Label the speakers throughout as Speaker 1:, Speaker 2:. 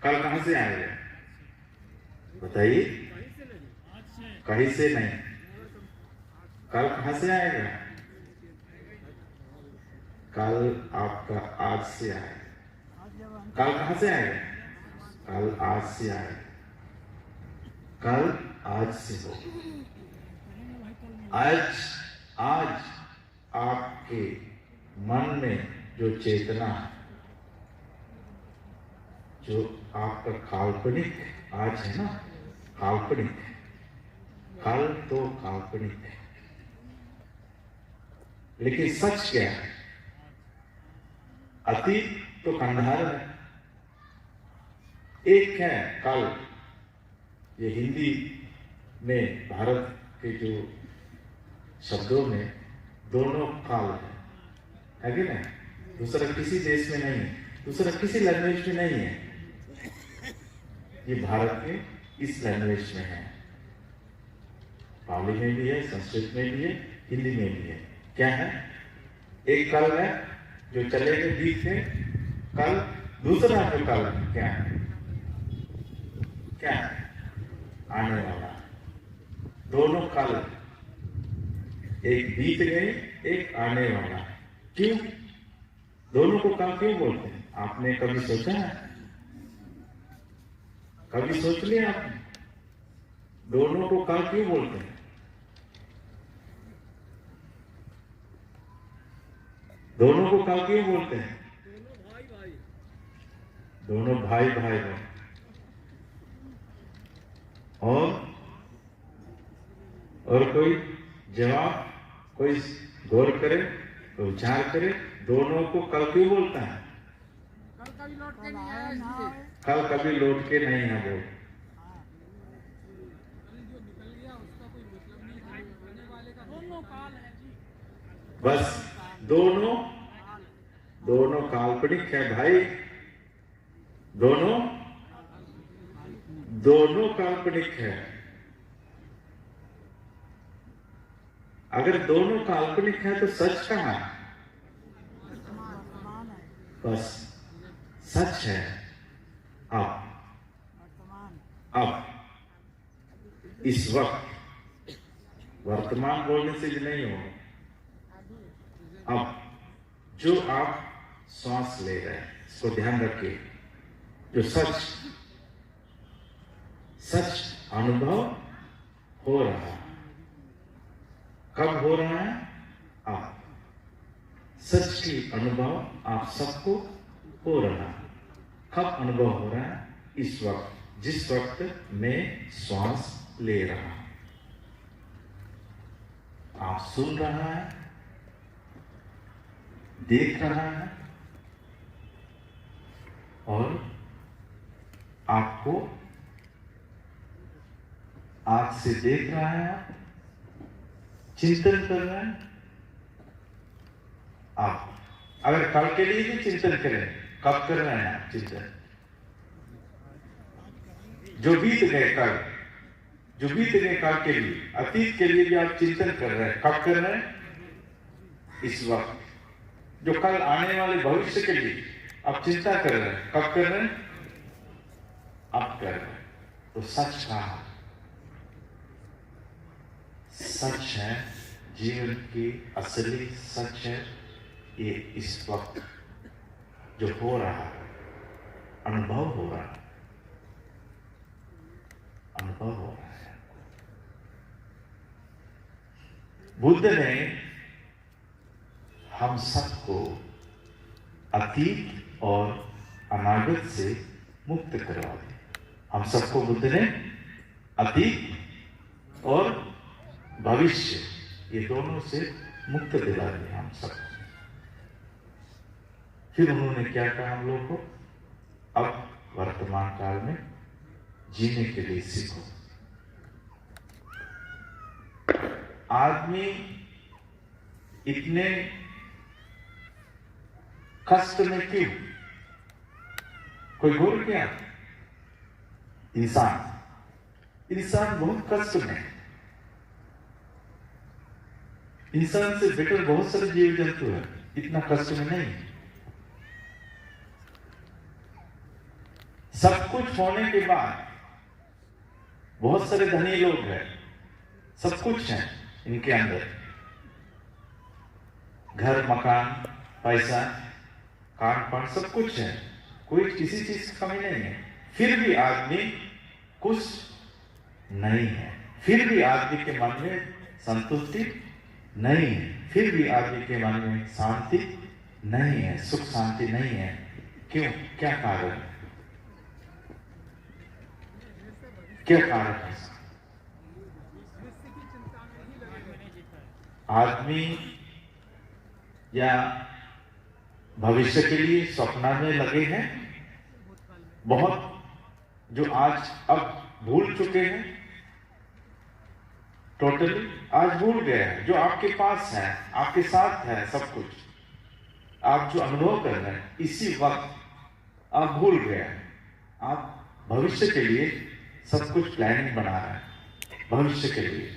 Speaker 1: कल कहां से आएगा बताइए? कहीं से नहीं। कल कहां से आएगा? कल आपका आज से आएगा। कल कहां से आएगा? कल आज से आएगा। कल आज से हो। आज आपके मन में जो चेतना, जो आपका काल्पनिक आज है ना, काल्पनिक, कल तो काल्पनिक है, लेकिन सच क्या है? अतीत तो खंडहर है, एक है कल। ये हिंदी में भारत के जो शब्दों में दोनों काल है कि नहीं? दूसरा किसी देश में नहीं है, दूसरा किसी लैंग्वेज में नहीं है, ये भारत के इस लैंग्वेज में है। पाली में भी है, संस्कृत में भी है, हिंदी में भी है। क्या है? एक कल है जो चलेंगे बीच में, कल दूसरा जो कल क्या है? क्या है? आने वाला। दोनों कल, एक बीत गए, एक आने वाला। क्यों दोनों को कल क्यों बोलते हैं? आपने कभी सोचा है? कभी सोच लिया आपने दोनों को कल क्यों बोलते हैं? दोनों को कल क्यों बोलते हैं? दोनों भाई भाई हैं। और कोई जवाब, कोई गौर करे, कोई विचार करे, दोनों को कल क्यों बोलता है? कल कभी लौट के नहीं है वो। बस दोनों काल्पनिक है भाई, दोनों काल्पनिक है। अगर दोनों काल्पनिक है तो सच कहां है? बस सच है अब इस वक्त। वर्तमान बोलने से भी नहीं होगा। अब जो आप श्वास ले रहे हैं, इसको ध्यान रखिए। जो सच अनुभव हो रहा है, कब हो रहा है? अब सच की अनुभव आप सबको हो रहा है। कब अनुभव हो रहा है? इस वक्त, जिस वक्त मैं श्वास ले रहा हूं। आप सुन रहा है, देख रहा है, और आपको आंख से देख रहा है, चिंतन कर रहा है। आप अगर कल के लिए भी चिंतन करें, कब कर रहे हैं आप चिंतन? जो बीत गए कल के लिए, अतीत के लिए भी आप चिंतन कर रहे हैं। कब कर रहे हैं? इस वक्त। जो कल आने वाले भविष्य के लिए आप चिंता कर रहे हैं, कब कर रहे हैं? अब कर रहे हैं। तो सच कहा, सच है, जीवन की असली सच है ये इस वक्त जो हो रहा है, अनुभव हो रहा है, अनुभव हो रहा है। बुद्ध ने हम सबको अतीत और अनागत से मुक्त करवा दिया। हम सबको बुद्ध ने अतीत और भविष्य, ये दोनों से मुक्त दिला दिया हम सबको। फिर उन्होंने क्या कहा हम लोगों को? अब वर्तमान काल में जीने के लिए सीखो। आदमी इतने कष्ट में क्यों? कोई गौर किया? इंसान बहुत कष्ट में। इंसान से बेटर बहुत सारे जीव जंतु है, इतना कष्ट में नहीं। सब कुछ होने के बाद बहुत सारे धनी लोग हैं, सब कुछ है इनके अंदर, घर, मकान, पैसा, खान पान, सब कुछ है, कोई किसी चीज की कमी नहीं है, फिर भी आदमी कुछ नहीं है, फिर भी आदमी के मन में संतुष्टि नहीं है, फिर भी आदमी के मन में शांति नहीं है, सुख शांति नहीं है। क्यों? क्या कारण है? क्या कारण है? आदमी या भविष्य के लिए सपना में लगे हैं, बहुत जो आज अब भूल चुके हैं, टोटली आज भूल गए हैं। जो आपके पास है, आपके साथ है, सब कुछ आप जो अनुभव कर रहे हैं इसी वक्त आप भूल गए हैं। आप भविष्य के लिए सब कुछ प्लानिंग बना रहे हैं भविष्य के लिए,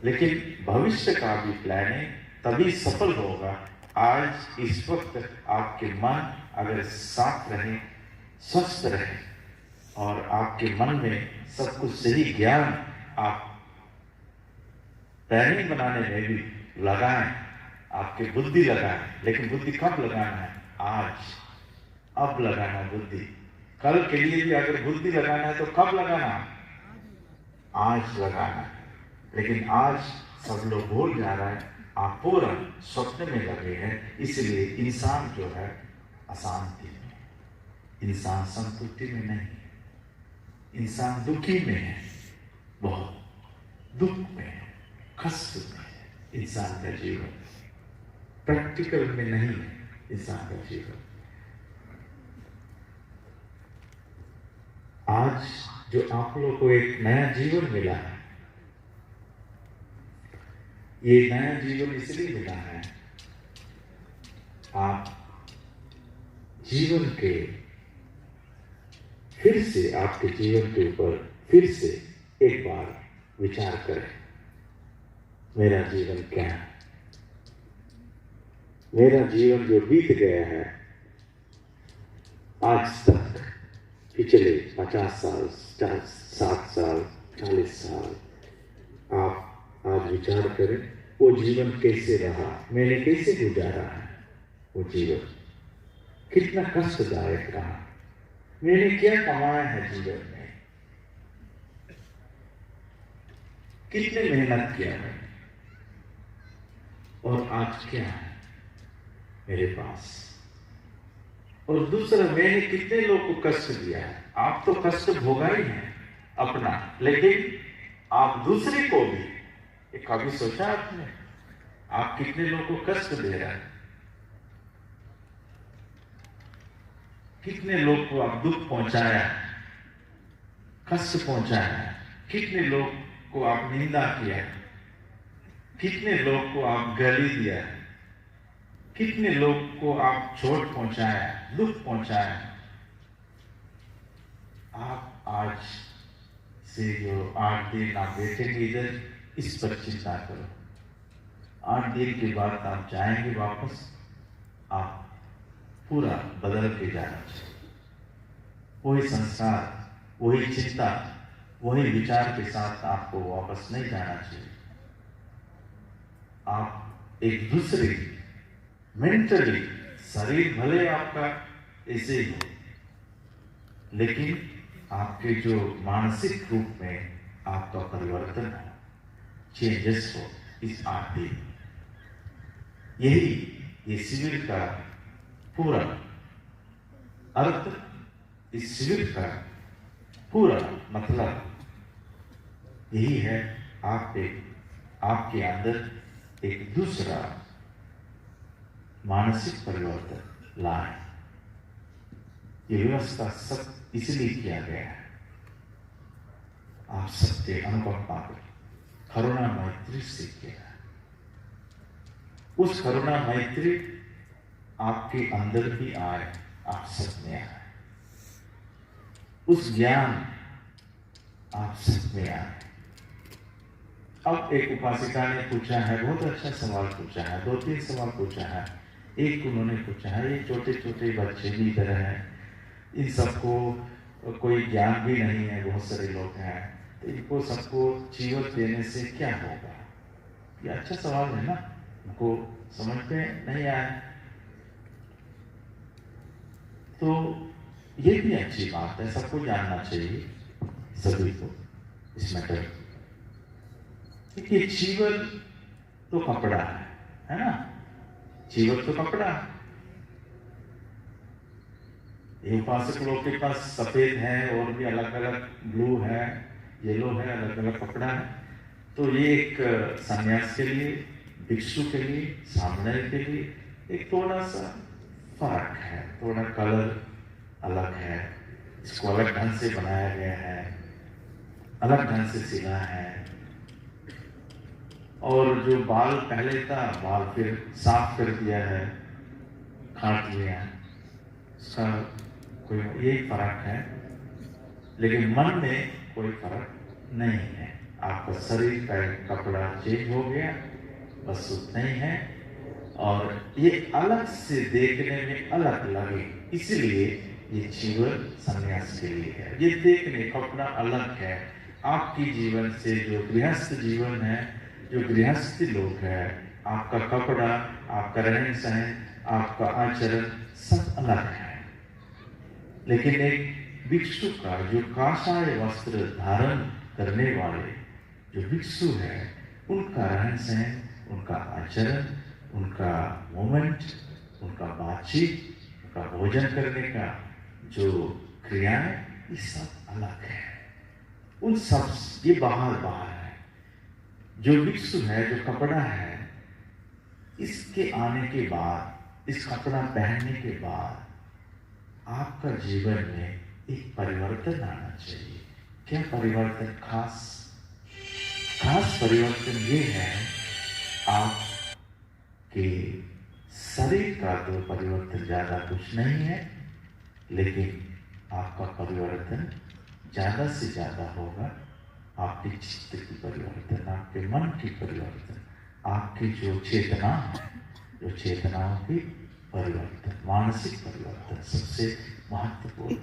Speaker 1: लेकिन भविष्य का भी प्लानिंग तभी सफल होगा आज इस वक्त आपके मन अगर साफ रहे, स्वस्थ रहे और आपके मन में सब कुछ सही ज्ञान आप प्लानिंग बनाने में भी लगाएं, आपकी बुद्धि लगाएं। लेकिन बुद्धि कब लगाना है? आज, अब लगाना है बुद्धि। कल के लिए भी अगर बुद्धि लगाना है तो कब लगाना है? आज लगाना है। लेकिन आज सब लोग भूल जा रहा है, आप पूरा स्वप्न में लगे हैं, इसलिए इंसान जो है अशांति में, इंसान संतुष्टि में नहीं, इंसान दुखी में है, बहुत दुख में है, कष्ट में है। इंसान का जीवन प्रैक्टिकल में नहीं है। इंसान का जीवन आज जो आप लोगों को एक नया जीवन मिला है, ये नया जीवन इसलिए मिला है आप जीवन के फिर से, आपके जीवन के ऊपर फिर से एक बार विचार करें, मेरा जीवन क्या है? मेरा जीवन जो बीत गया है आज तक, पिछले 50 साल, 60 साल, 40 साल, आप आज विचार करें वो जीवन कैसे रहा, मैंने कैसे गुजारा है वो जीवन, कितना कष्टदायक रहा, मैंने क्या कमाया है जीवन में, कितने मेहनत किया है, और आज क्या है मेरे पास। और दूसरा, मैंने कितने लोग को कष्ट दिया है। आप तो कष्ट भोगा ही है अपना, लेकिन आप दूसरे को भी, ये कभी सोचा आपने आप कितने लोगों को कष्ट दे रहे हैं? कितने लोग को आप दुख पहुंचाया है, कष्ट पहुंचाया है? कितने लोग को आप निंदा किया है? कितने लोग को आप गाली दिया है? कितने लोग को आप चोट पहुंचाया, दुख पहुंचाया? आप आज से जो 8 दिन आप बैठेंगे इधर, इस पर चिंता करो। 8 दिन के बाद आप जाएंगे वापस, आप पूरा बदल के जाना चाहिए। वही संस्कार, वही चिंता, वही विचार के साथ आपको वापस नहीं जाना चाहिए। आप एक दूसरे मेंटली, शरीर भले आपका ऐसे ही हो, लेकिन आपके जो मानसिक रूप में आपका परिवर्तन हो, चेंजेस हो इस 8 दिन। यही ये शिविर का पूरा अर्थ, इस शिविर का पूरा मतलब यही है, आपके अंदर एक दूसरा मानसिक परिवर्तन लाए। ये व्यवस्था सब इसलिए किया गया है, आप सबके अनुभव पाकर करुणा मैत्री से किया है। उस करुणा मैत्री आपके अंदर भी आए, आप सब में आए। उस ज्ञान आप सब में आए। अब एक उपासिका ने पूछा है, बहुत अच्छा सवाल पूछा है, 2-3 सवाल पूछा है। एक उन्होंने पूछा है, ये छोटे छोटे बच्चे भी इधर हैं, इन सबको और कोई ज्ञान भी नहीं है, बहुत सारे लोग हैं, तो इनको सबको चीवट देने से क्या होगा? ये अच्छा सवाल है ना, उनको समझ में नहीं आया। तो ये भी अच्छी बात है, सबको जानना चाहिए सभी को इस मैटर। देखिए चीवर तो कपड़ा है ना, चीवर तो कपड़ा है। ये उपासक लोग के पास सफेद है और भी अलग अलग ब्लू है, येलो है, अलग अलग कपड़ा है। तो ये एक सन्यास के लिए, भिक्षु के लिए, सामने के लिए एक थोड़ा सा फर्क है, थोड़ा कलर अलग है, इसको अलग ढंग से बनाया गया है, अलग ढंग से सिला है। और जो बाल पहले था, बाल फिर साफ कर दिया है, काट लिया है, उसका कोई यही फर्क है। लेकिन मन में कोई फर्क नहीं है। आपका शरीर का कपड़ा चेंज हो गया, बस उतना ही है। और ये अलग से देखने में अलग लगे, इसलिए ये जीवन संन्यास के लिए है। ये देखने कपड़ा अलग है आपकी जीवन से। जो गृहस्थ जीवन है, जो गृहस्थी लोग है, आपका कपड़ा, आपका रहन सहन, आपका आचरण सब अलग है। लेकिन एक भिक्षु का, जो काषाय वस्त्र धारण करने वाले जो भिक्षु है, उनका रहन सहन, उनका आचरण, उनका मोमेंट, उनका बातचीत, उनका भोजन करने का जो क्रियाएं, ये सब अलग है। उन सब ये बाहर है। जो भिक्षु है, जो कपड़ा है, इसके आने के बाद, इस कपड़ा पहनने के बाद आपका जीवन में एक परिवर्तन आना चाहिए। क्या परिवर्तन? खास परिवर्तन ये है, आपके शरीर का तो परिवर्तन ज्यादा कुछ नहीं है, लेकिन आपका परिवर्तन ज्यादा से ज्यादा होगा आपके चित्त की परिवर्तन, आपके मन की परिवर्तन, आपकी जो चेतना है, जो चेतनाओं की परिवर्तन, मानसिक परिवर्तन सबसे महत्वपूर्ण।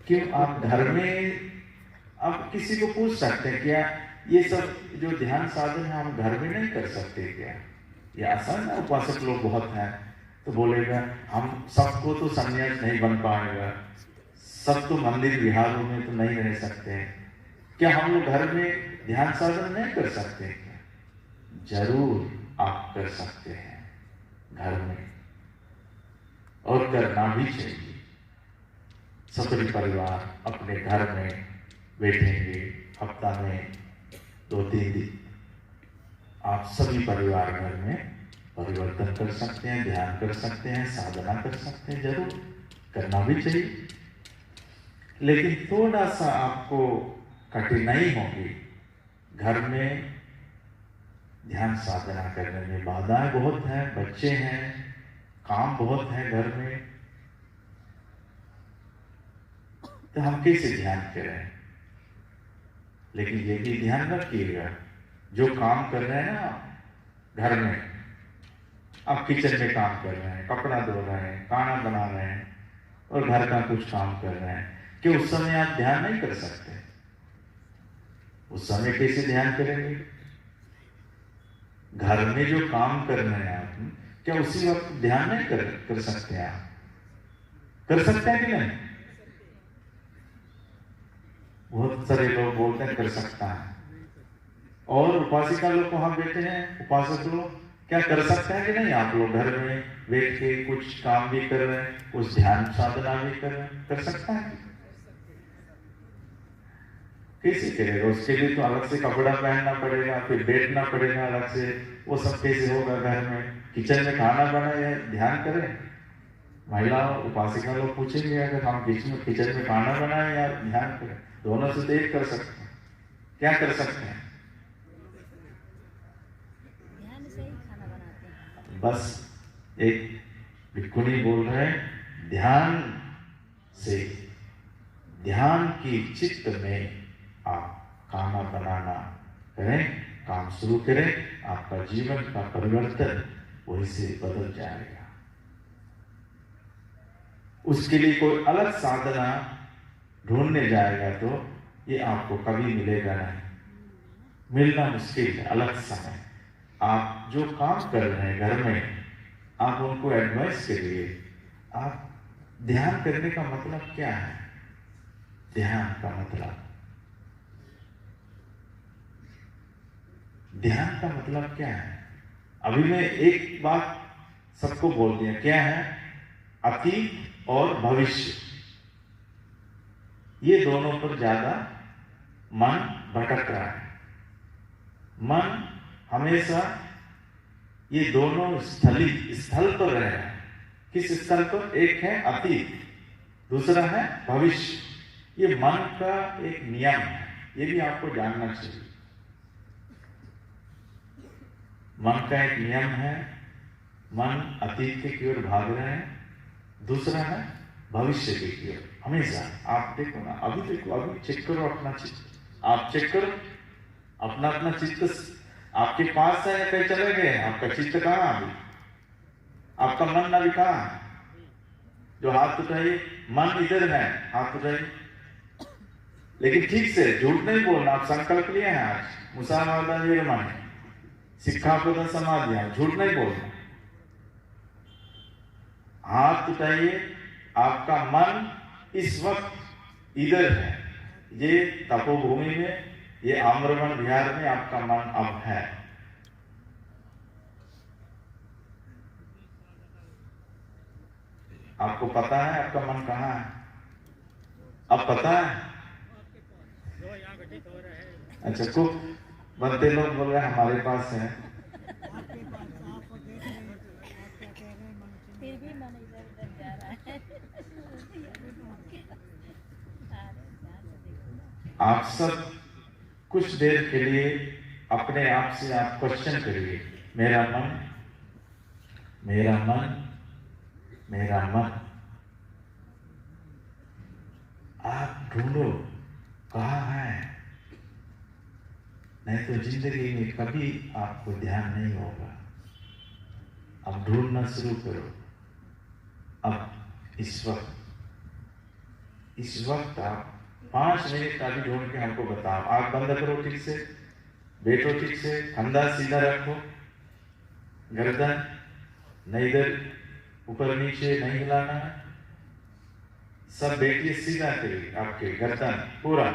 Speaker 1: क्यों? आप घर में, आप किसी को पूछ सकते हैं क्या ये सब जो ध्यान साधन है हम घर में नहीं कर सकते क्या? ये आसान है। उपासक लोग बहुत हैं, तो बोलेगा हम सबको तो संन्यास नहीं बन पाएगा, सब तो मंदिर विहारों में तो नहीं रह सकते, क्या हम लोग घर में ध्यान साधन नहीं कर सकते क्या? जरूर आप कर सकते हैं घर में, और करना भी चाहिए। सभी परिवार अपने घर में बैठेंगे, हफ्ता में 2-3 दिन आप सभी परिवार घर में परिवर्तन कर सकते हैं, ध्यान कर सकते हैं, साधना कर सकते हैं, जरूर करना भी चाहिए। लेकिन थोड़ा सा आपको कठिनाई होगी घर में ध्यान साधना करने में। बाधाएं बहुत हैं, बच्चे हैं, काम बहुत है घर में, तो हम कैसे ध्यान करें? लेकिन ये भी ध्यान रखिएगा, जो काम कर रहे हैं ना घर में, आप किचन में काम कर रहे हैं, कपड़ा धो रहे हैं, खाना बना रहे हैं और घर का कुछ काम कर रहे हैं, कि उस समय आप ध्यान नहीं कर सकते? उस समय कैसे ध्यान करेंगे? घर में जो काम कर रहे हैं आप, क्या उसी वक्त ध्यान नहीं कर सकते? आप कर सकते हैं कि नहीं? बहुत सारे लोग बोलते हैं कर सकता है, और उपासिका लोग वहां बैठे हैं, उपासक लोग क्या कर सकते हैं कि नहीं? आप लोग घर में बैठ के कुछ काम भी कर रहे हैं, कुछ ध्यान साधना भी कर रहे हैं, कर सकता है? कैसे करेगा? उसके लिए तो अलग से कपड़ा पहनना पड़ेगा, फिर बैठना पड़ेगा अलग से, वो सब कैसे होगा? घर में किचन में खाना बनाए, ध्यान करें? महिला उपासिका लोग पूछेंगे अगर हम किचन में खाना बनाए या ध्यान करें, दोनों से एक कर सकते हैं। क्या कर सकते हैं?
Speaker 2: ध्यान से ही खाना बनाते हैं।
Speaker 1: बस एक भिक्षुनी बोल रहे हैं, ध्यान से, ध्यान की चित्त में आप खाना बनाना करें, काम शुरू करें, आपका जीवन का परिवर्तन वही से बदल जाएगा। उसके लिए कोई अलग साधना ढूंढने जाएगा तो ये आपको कभी मिलेगा नहीं, मिलना मुश्किल है। अलग समय आप जो काम कर रहे हैं घर में, आप उनको एडवाइस करिए। आप ध्यान करने का मतलब क्या है? ध्यान का मतलब, ध्यान का मतलब क्या है? अभी मैं एक बात सबको बोल दिया, क्या है? अतीत और भविष्य, ये दोनों पर ज्यादा मन भटक रहा है। मन हमेशा ये दोनों स्थल पर रह रहा है। किस स्थल पर? एक है अतीत, दूसरा है भविष्य। ये मन का एक नियम है, ये भी आपको जानना चाहिए। मन का एक नियम है, मन अतीत की ओर भाग रहा है, दूसरा है भविष्य की ओर। हमेशा आप देखो ना, अभी देखो, अभी चेक करो अपना चित्त, आप चेक करो अपना अपना चित्त। आपके पास है या कहीं चले गए? आपका चित्त कहाँ अभी? आपका मन अभी कहाँ है? जो हाथ उठाइए, मन इधर है, हाथ उठाइए। लेकिन ठीक से झूठ नहीं बोलना। आप संकल्प लिए हैं आज, मुसलमान ये माने सिक्खा को तो समाज, झूठ नहीं बोलना। हाथ उठाइए, आपका मन इस वक्त इधर है, ये तपोभूमि में, ये आम्रवन विहार में आपका मन अब है। आपको पता है आपका मन कहाँ है? अब पता है? अच्छा, को बनते लोग बोल रहे हैं हमारे पास है।
Speaker 2: फिर भी मन इधर उधर जा रहा है।
Speaker 1: आप सब कुछ देर के लिए अपने आप से आप क्वेश्चन करिए, मेरा मन, मेरा मन, मेरा मन। आप ढूंढो कहाँ है, नहीं तो जिंदगी में कभी आपको ध्यान नहीं होगा। अब ढूंढना शुरू करो। अब इस वक्त आप 5 मिनट अभी ढूंढ के हमको बताओ। आंख बंद करो, ठीक से बैठो, ठीक से कंधा सीधा रखो, गर्दन नहीं इधर ऊपर नीचे नहीं हिलाना है, सब बैठिए सीधा करिए। आपके गर्दन पूरा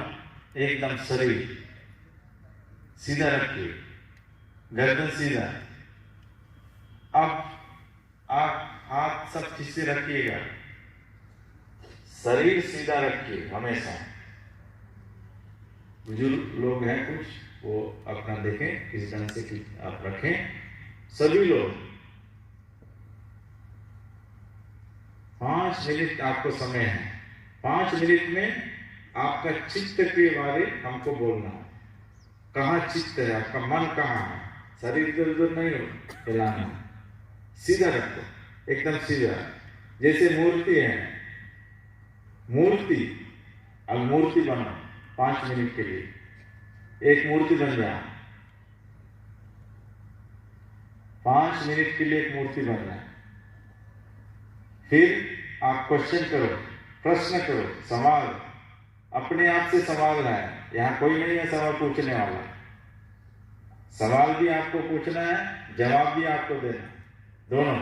Speaker 1: एकदम शरीर सीधा रखिए, गर्दन सीधा। अब आप हाथ सब ठीक से रखिएगा, शरीर सीधा रखिए हमेशा। बुजुर्ग लोग हैं कुछ, वो अपना देखें किस ढंग से आप रखें। सभी लोग 5 मिनट आपको समय है। 5 मिनट में आपका चित्त के बारे हमको बोलना है। कहाँ चित्त है आपका? मन कहाँ है? शरीर इधर उधर नहीं हिलाना, सीधा रखो, एकदम सीधा, जैसे मूर्ति है। मूर्ति, अब मूर्ति बनो 5 मिनट के लिए, एक मूर्ति बन जाओ। 5 मिनट के लिए एक मूर्ति बन जाए। फिर आप क्वेश्चन करो, प्रश्न करो, सवाल अपने आप से सवाल है। यहाँ कोई नहीं है सवाल पूछने वाला। सवाल भी आपको पूछना है, जवाब भी आपको देना, दोनों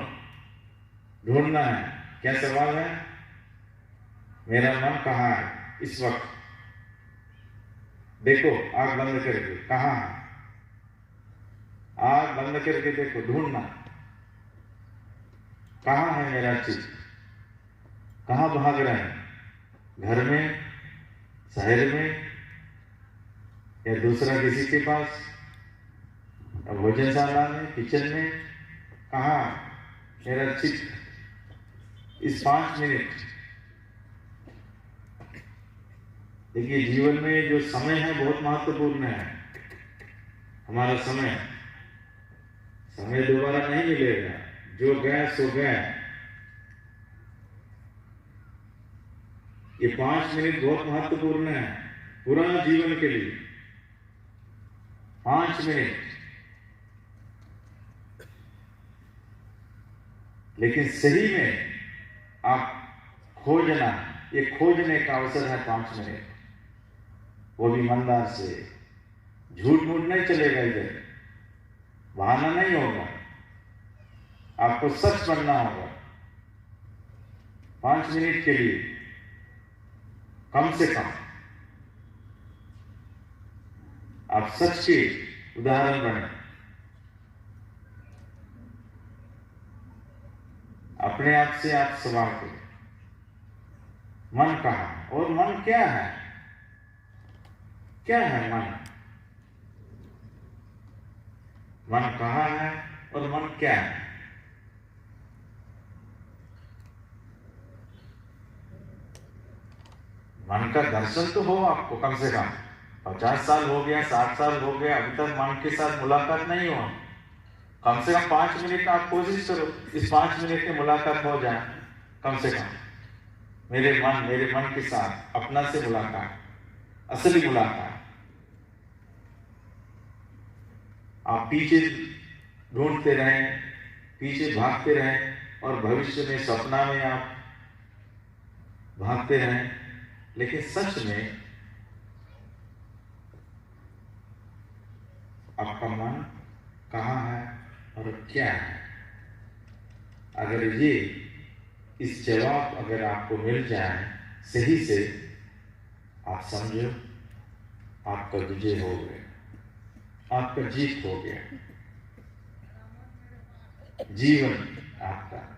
Speaker 1: ढूंढना है। क्या सवाल है? मेरा मन कहाँ है इस वक्त? देखो, आंख बंद करके, कहाँ है? आंख बंद करके देखो, ढूंढना कहाँ है मेरा चित्त? कहाँ भाग रहा है? घर में, शहर में, या दूसरा किसी के पास, भोजनशाला में, किचन में? कहाँ मेरा चित्त? इस 5 मिनट देखिए, जीवन में जो समय है बहुत महत्वपूर्ण है। हमारा समय दोबारा नहीं मिलेगा, जो गया सो गया। ये 5 मिनट बहुत महत्वपूर्ण है पूरा जीवन के लिए। 5 मिनट, लेकिन सही में आप खोजना ये खोजने का अवसर है 5 मिनट, वो भी ईमानदार से। झूठ मूठ नहीं चलेगा इधर, बहाना नहीं होगा, आपको सच बनना होगा। 5 मिनट के लिए कम से कम आप सच के उदाहरण बने। अपने आप से आप सवाल करें, मन कहाँ और मन क्या है? क्या है मन? मन कहाँ है और मन क्या है? मन का दर्शन तो हो आपको, कम से कम 50 साल हो गया, 60 साल हो गया, अभी तक मन के साथ मुलाकात नहीं हुआ। कम से कम 5 मिनट आप कोशिश करो, इस 5 मिनट की मुलाकात हो जाए कम से कम। मेरे मन के साथ अपना से मुलाकात, असली मुलाकात। आप पीछे ढूंढते रहें, पीछे भागते रहें और भविष्य में सपना में आप भागते रहें, लेकिन सच में आपका मन कहाँ है और क्या है? अगर ये इस जवाब अगर आपको मिल जाए सही से, आप समझो आपका विजय हो गया, आपका जीत हो गया, जीवन आपका